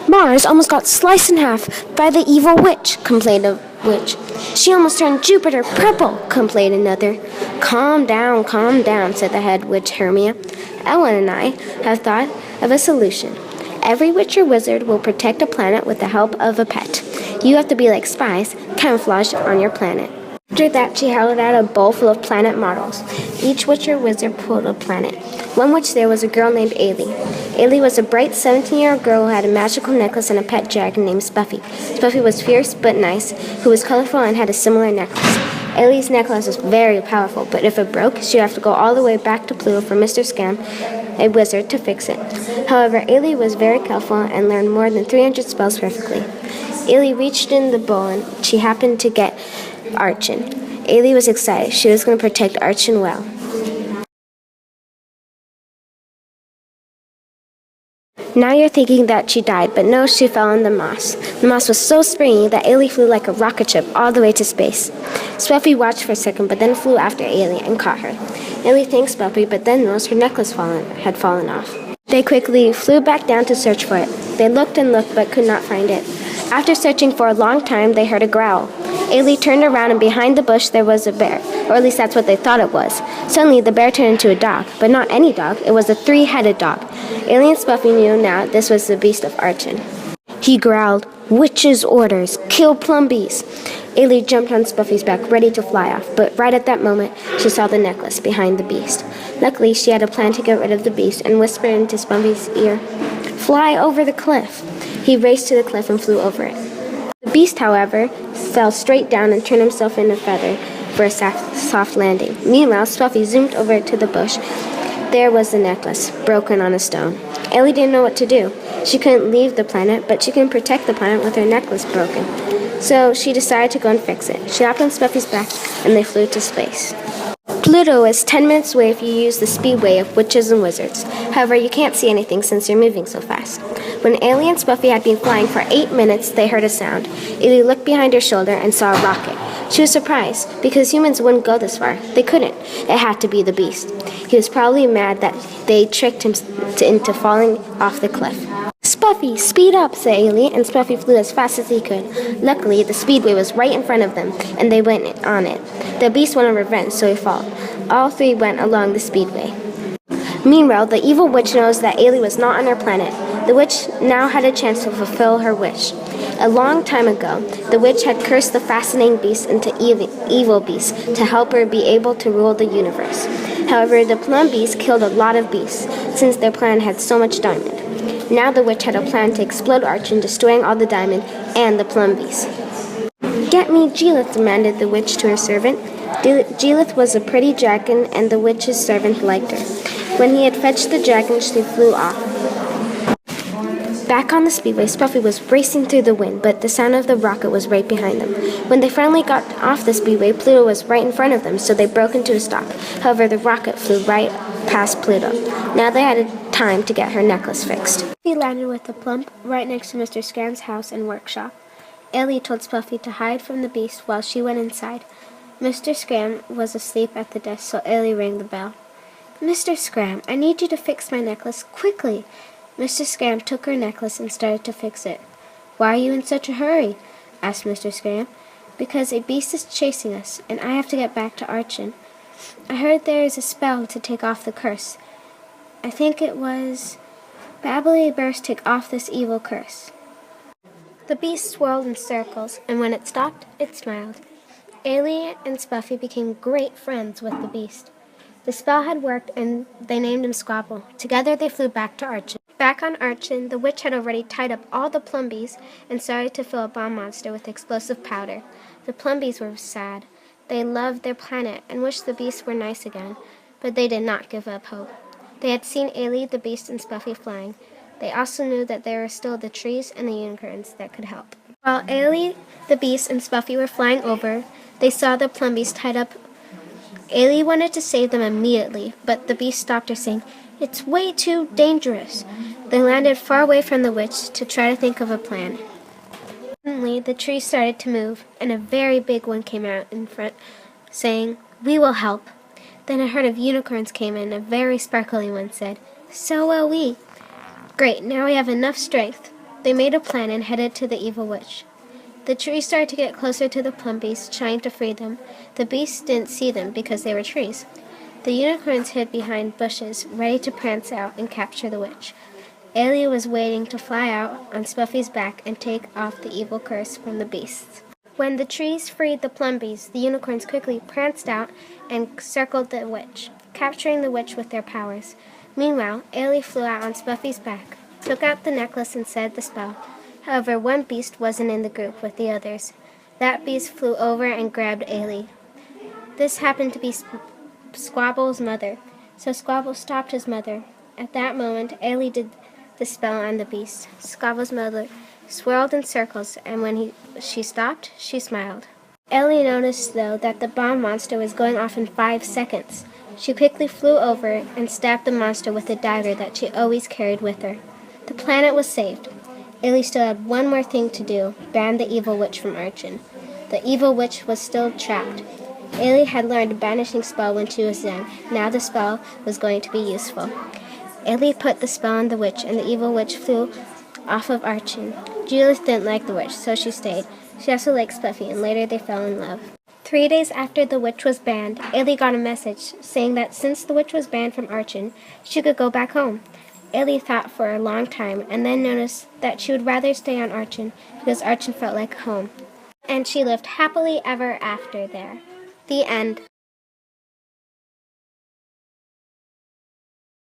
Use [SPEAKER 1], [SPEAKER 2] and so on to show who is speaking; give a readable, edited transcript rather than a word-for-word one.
[SPEAKER 1] Mars almost got sliced in half by the evil witch, complained a witch. She almost turned Jupiter purple, complained another. Calm down, said the head witch Hermia. Ellen and I have thought of a solution. Every witch or wizard will protect a planet with the help of a pet. You have to be like spies, camouflaged on your planet. After that, she held out a bowl full of planet models. Each witch or wizard pulled a planet. One witch there was a girl named Ailey. Ailey was a bright 17-year-old girl who had a magical necklace and a pet dragon named Spuffy. Spuffy was fierce but nice, who was colorful and had a similar necklace. Ailey's necklace was very powerful, but if it broke, she'd have to go all the way back to Pluto for Mr. Scam, a wizard, to fix it. However, Ailey was very careful and learned more than 300 spells perfectly. Ailey reached in the bowl and she happened to get Archon. Ailey was excited. She was going to protect Archon well. Now you're thinking that she died, but no, she fell in the moss. The moss was so springy that Ailey flew like a rocket ship all the way to space. Spuffy watched for a second, but then flew after Ailey and caught her. Ailey thanked Spuffy, but then noticed her necklace had fallen off. They quickly flew back down to search for it. They looked and looked, but could not find it. After searching for a long time, they heard a growl. Ailey turned around, and behind the bush there was a bear, or at least that's what they thought it was. Suddenly, the bear turned into a dog, but not any dog. It was a 3-headed dog. Ailey and Spuffy knew now this was the beast of Archon. He growled, "Witch's orders, kill Plumbees." Ailey jumped on Spuffy's back, ready to fly off, but right at that moment, she saw the necklace behind the beast. Luckily, she had a plan to get rid of the beast and whispered into Spuffy's ear, "Fly over the cliff." He raced to the cliff and flew over it. The beast, however, fell straight down and turned himself into a feather for a soft landing. Meanwhile, Spuffy zoomed over to the bush. There was the necklace, broken on a stone. Ailey didn't know what to do. She couldn't leave the planet, but she couldn't protect the planet with her necklace broken. So she decided to go and fix it. She hopped on Spuffy's back, and they flew to space. Pluto is 10 minutes away if you use the speedway of witches and wizards. However, you can't see anything since you're moving so fast. When Ailey and Spuffy had been flying for 8 minutes, they heard a sound. Ailey looked behind her shoulder and saw a rocket. She was surprised, because humans wouldn't go this far. They couldn't. It had to be the beast. He was probably mad that they tricked him into falling off the cliff. "Spuffy, speed up," said Ailey, and Spuffy flew as fast as he could. Luckily, the speedway was right in front of them, and they went on it. The beast wanted revenge, so he followed. All three went along the speedway. Meanwhile, the evil witch knows that Ailey was not on her planet. The witch now had a chance to fulfill her wish. A long time ago, the witch had cursed the fascinating beast into evil beasts to help her be able to rule the universe. However, the plum beast killed a lot of beasts, since their planet had so much diamond. Now the witch had a plan to explode Archon, destroying all the diamond and the plum beast. "Get me Geelith," demanded the witch to her servant. Geelith was a pretty dragon, and the witch's servant liked her. When he had fetched the dragon, she flew off. Back on the speedway, Spuffy was racing through the wind, but the sound of the rocket was right behind them. When they finally got off the speedway, Pluto was right in front of them, so they broke into a stop. However, the rocket flew right past Pluto. Now they had time to get her necklace fixed. She landed with a plump right next to Mr. Scram's house and workshop. Ailey told Spuffy to hide from the beast while she went inside. Mr. Scram was asleep at the desk, so Ailey rang the bell. "Mr. Scram, I need you to fix my necklace quickly." Mr. Scram took her necklace and started to fix it. "Why are you in such a hurry?" asked Mr. Scram. "Because a beast is chasing us, and I have to get back to Archon. I heard there is a spell to take off the curse. I think it was Babbly Burst take off this evil curse." The beast swirled in circles, and when it stopped, it smiled. Ailey and Spuffy became great friends with the beast. The spell had worked, and they named him Squabble. Together they flew back to Archon. Back on Archon, the witch had already tied up all the plumbees and started to fill a bomb monster with explosive powder. The plumbees were sad. They loved their planet and wished the beasts were nice again, but they did not give up hope. They had seen Ailey, the beast, and Spuffy flying. They also knew that there were still the trees and the unicorns that could help. While Ailey, the beast, and Spuffy were flying over, they saw the plumbees tied up. Ailey wanted to save them immediately, but the beast stopped her, saying, "It's way too dangerous." They landed far away from the witch to try to think of a plan. Suddenly, the trees started to move, and a very big one came out in front, saying, "We will help." Then a herd of unicorns came in, and a very sparkly one said, "So will we." "Great, now we have enough strength." They made a plan and headed to the evil witch. The trees started to get closer to the plum beasts, trying to free them. The beasts didn't see them because they were trees. The unicorns hid behind bushes, ready to prance out and capture the witch. Ailey was waiting to fly out on Spuffy's back and take off the evil curse from the beasts. When the trees freed the plum beasts, the unicorns quickly pranced out and circled the witch, capturing the witch with their powers. Meanwhile, Ailey flew out on Spuffy's back, took out the necklace and said the spell. However, one beast wasn't in the group with the others. That beast flew over and grabbed Ailey. This happened to be Squabble's mother, so Squabble stopped his mother. At that moment, Ailey did the spell on the beast. Squabble's mother swirled in circles, and when she stopped, she smiled. Ailey noticed, though, that the bomb monster was going off in 5 seconds. She quickly flew over and stabbed the monster with a dagger that she always carried with her. The planet was saved. Ailey still had one more thing to do, ban the evil witch from Archon. The evil witch was still trapped. Ailey had learned a banishing spell when she was young. Now the spell was going to be useful. Ailey put the spell on the witch, and the evil witch flew off of Archon. Judith didn't like the witch, so she stayed. She also liked Spuffy, and later they fell in love. 3 days after the witch was banned, Ailey got a message saying that since the witch was banned from Archon, she could go back home. Ailey thought for a long time, and then noticed that she would rather stay on Archon because Archon felt like home. And she lived happily ever after there. The end.